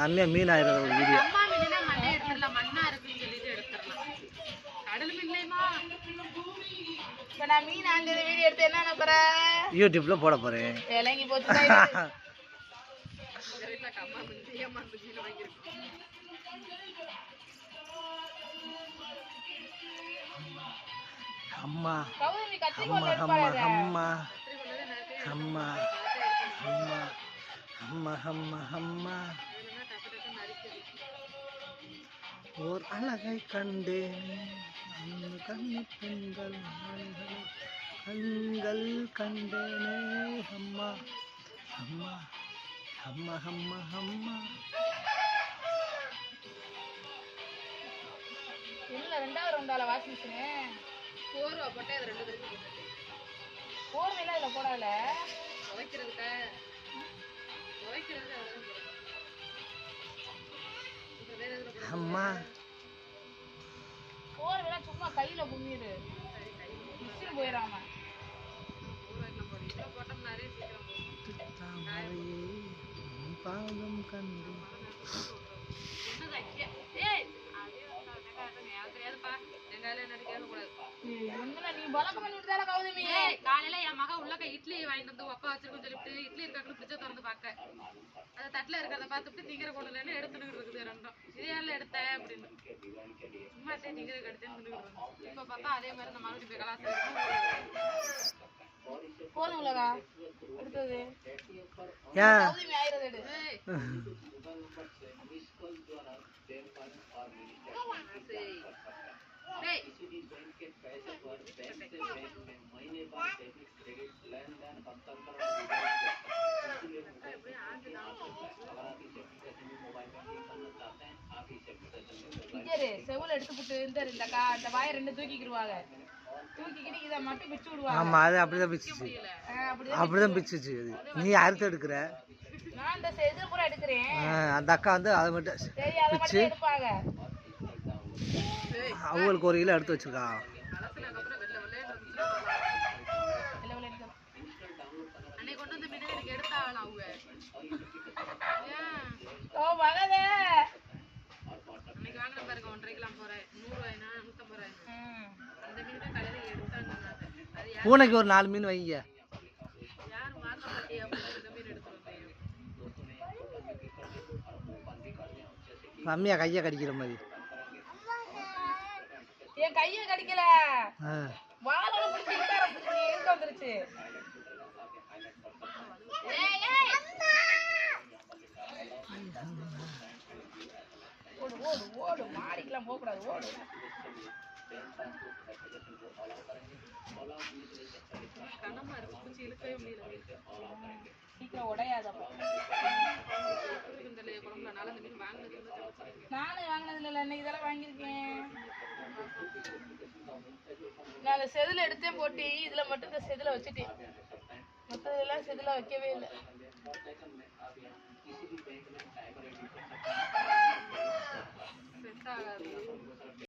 அம்மியா மீன் ஆயிரம் ஒரு வீடியோ. யூடியூப்ல போட போறேன். அம்மா அம்மா அம்மா அம்மா அம்மா அம்மா அம்மா அம்மா அம்மா ஓர் அழகை கண்டேன் கண்ணு பெண்கள் கண்கள் கண்டேனே அம்மா அம்மா அம்மா அம்மா அம்மா. இல்ல ரெண்டாவது ரவுண்டால வாஷிங் மிஷின் போர்வா போட்டே அது ரெண்டு தடவை போர்வையில இதுல போடாத துவைக்கிறதுக்கு அம்மா போர்வையில சும்மா கையில புண்ணிடு மிஷின் போயிடாம போட்டோம்னாலே பாதம் கண்டு காலையில என் மகன் உள்ளக்க இட்லி வாங்கிட்டு வந்து அப்பா வச்சிருக்கோம் சொல்லிட்டு இட்லி இருக்காங்க ஃப்ரிட்ஜை திறந்து பார்க்க அது தட்டுல இருக்கிறத பார்த்துட்டு திங்கிற கொண்டு எடுத்துட்டு இருக்குது ரெண்டும் இதே எடுத்த அப்படின்னு சும்மா திங்கிற எடுத்தேன்னு இப்ப பார்த்தா அதே மாதிரி இந்த மறுபடியும் போய் கலாச்சாரம் போதும் உள்ளதா அடுத்தது ஆயிரது செவுல எடுத்துக்கிட்டு இந்த வாயை ரெண்டு தூக்கிக்கிடுவாங்க தூக்கிக்கிட்டு இதை மட்டும் பிச்சு விடுவாங்க. ஆமா அது அப்படிதான் பிச்சுச்சு அப்படிதான் பிச்சுச்சு. நீ அறுத்து எடுக்கிற நான் இந்த செது பூரா எடுக்கிறேன். அந்த அக்கா வந்து அதை மட்டும் பிச்சு எடுப்பாங்க. அவங்களுக்கு ஒரு கிலோ எடுத்து வச்சிருக்கா. பூனைக்கு ஒரு 4 மீன் வைங்க. அம்மியா கையை கடிக்கிற மாதிரி. என் கையை கடிக்கல வாழை பிடிச்சி வந்துருச்சு. ஓடு ஓடு ஓடு மாடிக்கெல்லாம் போக கூடாது ஓடு. கனமா இருக்கு பூச்சி இழுக்கவே முடியல சீக்கிரம் உடையாதப்போ. நானும் வாங்கினதுல இல்லை இன்னைக்கு இதெல்லாம் வாங்கியிருக்கேன். நான் அந்த செதில் எடுத்தேன் போட்டு இதுல மட்டும் இந்த செதில வச்சுட்டேன். மற்றதெல்லாம் செதில வைக்கவே இல்லை. செட் ஆகாது.